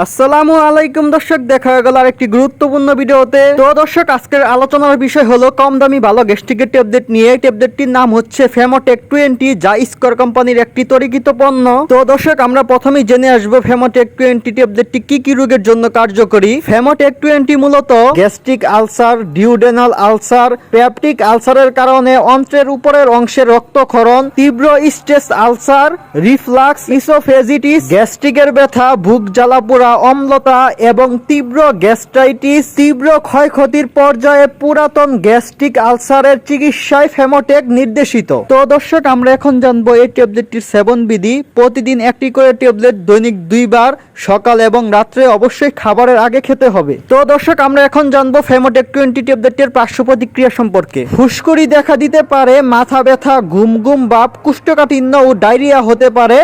আসসালামু আলাইকুম দর্শক, দেখা গেল আরেকটি গুরুত্বপূর্ণ ভিডিওতে। তো দর্শক, আজকের আলোচনার বিষয় হলো কম দামি ভালো গ্যাস্ট্রিকের ট্যাবলেট নিয়ে। ট্যাবলেটটির নাম হচ্ছে ফেমোটেক 20, যা স্কোর কোম্পানির একটি তৈরিকৃত পণ্য। তো দর্শক, আমরা প্রথমেই জেনে আসবো ফেমোটেক 20 ট্যাবলেটটি কি কি রোগের জন্য কার্যকরী। ফেমোটেক 20 মূলত gastric ulcer, duodenal ulcer, peptic আলসারের কারণে অন্ত্রের উপরের অংশে রক্তক্ষরণ, তীব্র স্ট্রেস আলসার, রিফ্লাক্স, ইসোফেজিটিস, গ্যাস্ট্রিকের ব্যথা, বুক জ্বালাপোড়া, অম্লতা এবং তীব্র গ্যাস্ট্রাইটিস, তীব্র ক্ষয়ক্ষতির পর্যায়ে পুরাতন গ্যাস্ট্রিক আলসারের চিকিৎসায় ফেমোটেক নির্দেশিত। তো দর্শক, আমরা এখন জানবো এই ট্যাবলেটটির সেবন বিধি। প্রতিদিন একটি করে ট্যাবলেট দৈনিক 2 বার, সকাল এবং রাত্রে অবশ্যই খাবারের আগে খেতে হবে। তো দর্শক, আমরা এখন জানবো ফেমোটেক 20 ট্যাবলেটের পার্শ্ব প্রতিক্রিয়া সম্পর্কে। ফুসকুড়ি দেখা দিতে পারে, মাথা ব্যথা, ঘুম ঘুম ভাব, কোষ্ঠকাঠিন্য ও ডায়রিয়া হতে পারে।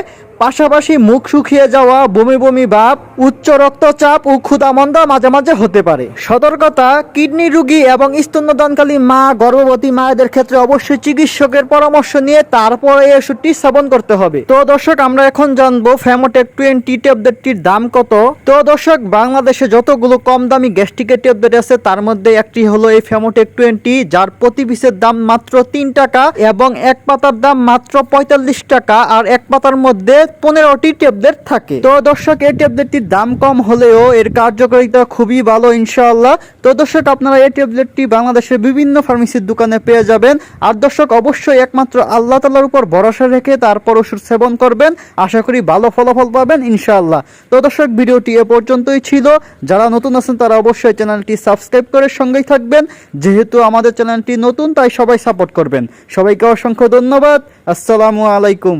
পাশাপাশি মুখ শুকিয়ে যাওয়া, বমি বমি ভাব, উচ্চ রক্তচাপ ও ক্ষুধামন্দা মাঝে মাঝে হতে পারে। সতর্কতা: কিডনি রোগী এবং স্তন্যদানকারী মা, গর্ভবতী মায়েদের ক্ষেত্রে অবশ্যই চিকিৎসকের পরামর্শ নিয়ে তারপরে এই ওষুধটি সেবন করতে হবে। তো দর্শক, আমরা এখন জানবো ফেমোটেক 20 ট্যাবলেটটির দাম কত। তো দর্শক, বাংলাদেশে যতগুলো কম দামি গ্যাস্ট্রিকের ট্যাবলেট আছে তার মধ্যে একটি হলো এই ফেমোটেক 20, যার প্রতি পিসের দাম মাত্র 3 টাকা এবং এক পাতার দাম মাত্র 45 টাকা, আর এক পাতার মধ্যে 15টি ট্যাবলেট থাকে। তো দর্শক, এই ট্যাবলেটটির দাম কম হলেও এর কার্যকারিতা খুবই ভালো ইনশাআল্লাহ। তো দর্শক, আপনারা এই ট্যাবলেটটি বাংলাদেশের বিভিন্ন ফার্মেসির দোকানে পেয়ে যাবেন। আর দর্শক, অবশ্যই একমাত্র আল্লাহ তাআলার উপর ভরসা রেখে তারপর ওষুধ সেবন করবেন। আশা করি ভালো ফলাফল পাবেন ইনশাআল্লাহ। তো দর্শক, ভিডিওটি এ পর্যন্তই ছিল। যারা নতুন আছেন তারা অবশ্যই চ্যানেলটি সাবস্ক্রাইব করে সঙ্গেই থাকবেন। যেহেতু আমাদের চ্যানেলটি নতুন, তাই সবাই সাপোর্ট করবেন। সবাইকে অসংখ্য ধন্যবাদ। আসসালামু আলাইকুম।